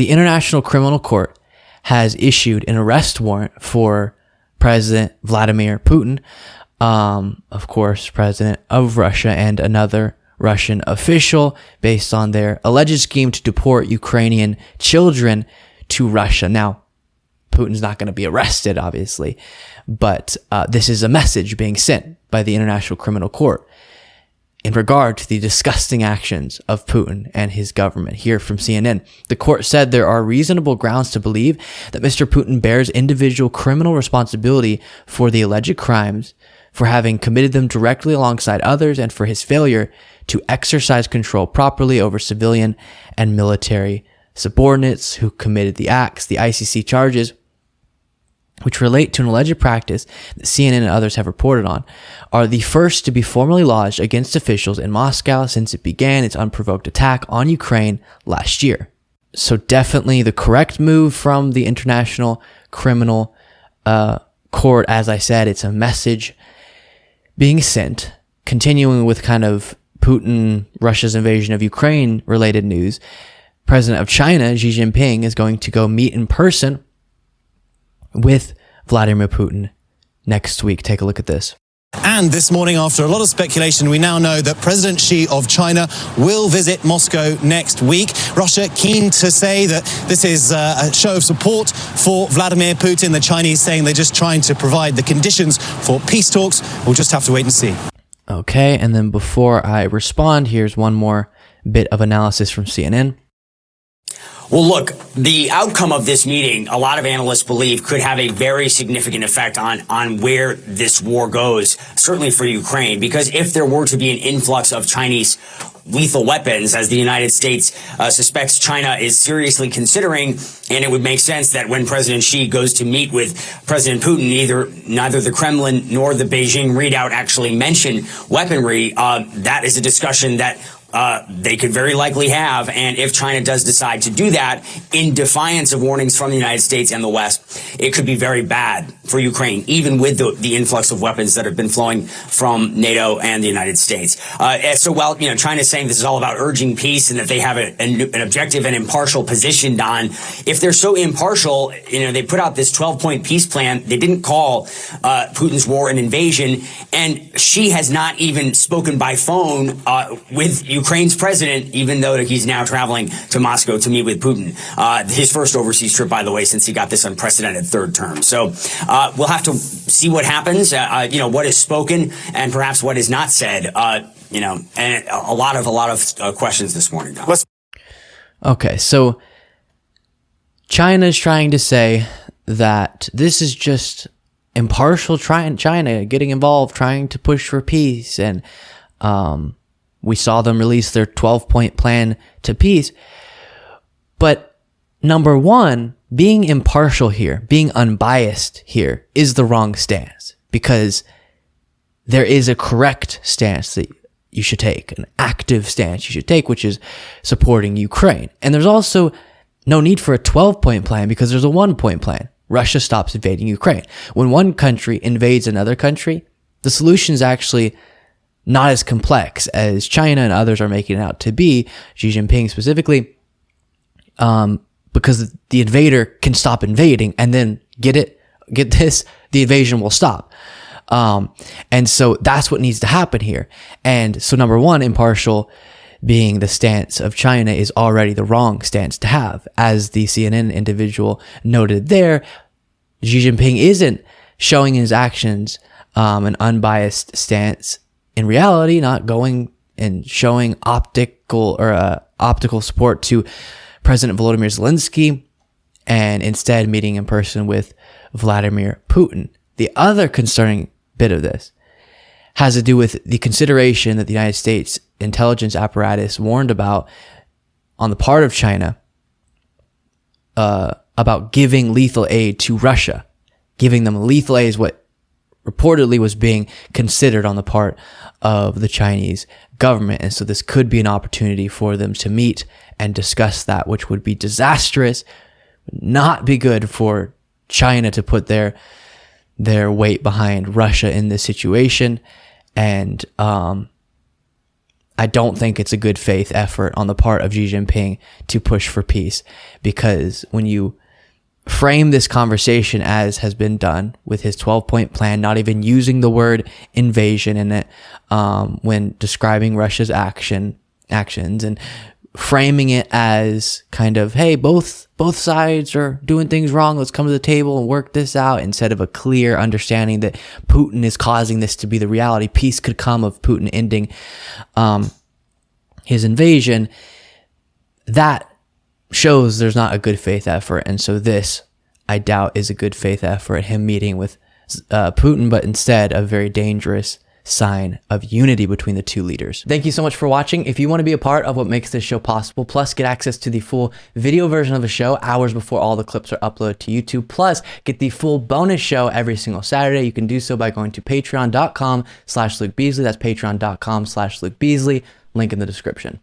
the International Criminal Court has issued an arrest warrant for President Vladimir Putin, of course, president of Russia, and another Russian official, based on their alleged scheme to deport Ukrainian children to Russia. Now, Putin's not going to be arrested, obviously, but this is a message being sent by the International Criminal Court in regard to the disgusting actions of Putin and his government. Here from CNN, the court said there are reasonable grounds to believe that Mr. Putin bears individual criminal responsibility for the alleged crimes, for having committed them directly alongside others, and for his failure to exercise control properly over civilian and military subordinates who committed the acts. The ICC charges, which relate to an alleged practice that CNN and others have reported on, are the first to be formally lodged against officials in Moscow since it began its unprovoked attack on Ukraine last year. So definitely the correct move from the International Criminal Court. As I said, it's a message being sent. Continuing with kind of Putin, Russia's invasion of Ukraine related news, President of China, Xi Jinping, is going to go meet in person with Vladimir Putin next week. Take a look at this. And this morning, after a lot of speculation, we now know that President Xi of China will visit Moscow next week. Russia keen to say that this is a show of support for Vladimir Putin. The Chinese saying they're just trying to provide the conditions for peace talks. We'll just have to wait and see. Okay, and then before I respond, here's one more bit of analysis from CNN. Well, look, the outcome of this meeting, a lot of analysts believe, could have a very significant effect on where this war goes, certainly for Ukraine, because if there were to be an influx of Chinese lethal weapons, as the United States suspects China is seriously considering, and it would make sense that when President Xi goes to meet with President Putin, neither the Kremlin nor the Beijing readout actually mention weaponry. That is a discussion that they could very likely have. And if China does decide to do that in defiance of warnings from the United States and the West, it could be very bad for Ukraine, even with the influx of weapons that have been flowing from NATO and the United States. So while, China is saying this is all about urging peace and that they have an objective and impartial position on, if they're so impartial, they put out this 12-point peace plan. They didn't call Putin's war an invasion. And Xi has not even spoken by phone with Ukraine's president, even though he's now traveling to Moscow to meet with Putin. His first overseas trip, by the way, since he got this unprecedented third term. So we'll have to see what happens, what is spoken and perhaps what is not said, and a lot of questions this morning, Don. Okay, so China's trying to say that this is just impartial China getting involved, trying to push for peace, and we saw them release their 12-point plan to peace. But number one, being impartial here, being unbiased here is the wrong stance, because there is a correct stance that you should take, an active stance you should take, which is supporting Ukraine. And there's also no need for a 12-point plan because there's a 1-point plan. Russia stops invading Ukraine. When one country invades another country, the solution is actually not as complex as China and others are making it out to be, Xi Jinping specifically, because the invader can stop invading and then get this, the invasion will stop. And so that's what needs to happen here. And so number one, impartial being the stance of China is already the wrong stance to have. As the CNN individual noted there, Xi Jinping isn't showing in his actions an unbiased stance. In reality, not going and showing optical support to President Volodymyr Zelensky, and instead meeting in person with Vladimir Putin. The other concerning bit of this has to do with the consideration that the United States intelligence apparatus warned about on the part of China about giving lethal aid to Russia. Giving them lethal aid is what reportedly was being considered on the part of the Chinese government. And so this could be an opportunity for them to meet and discuss that, which would be disastrous, would not be good for China to put their weight behind Russia in this situation. And I don't think it's a good faith effort on the part of Xi Jinping to push for peace, because when you frame this conversation as has been done with his 12-point plan, not even using the word invasion in it when describing Russia's actions, and framing it as kind of, hey, both sides are doing things wrong, let's come to the table and work this out, instead of a clear understanding that Putin is causing this to be the reality. Peace could come of Putin ending his invasion. That shows there's not a good faith effort. And so this, I doubt, is a good faith effort, him meeting with Putin, but instead a very dangerous sign of unity between the two leaders. Thank you so much for watching. If you want to be a part of what makes this show possible, plus get access to the full video version of the show hours before all the clips are uploaded to YouTube, plus get the full bonus show every single Saturday, you can do so by going to patreon.com/Luke Beasley. That's patreon.com/Luke Beasley. Link in the description.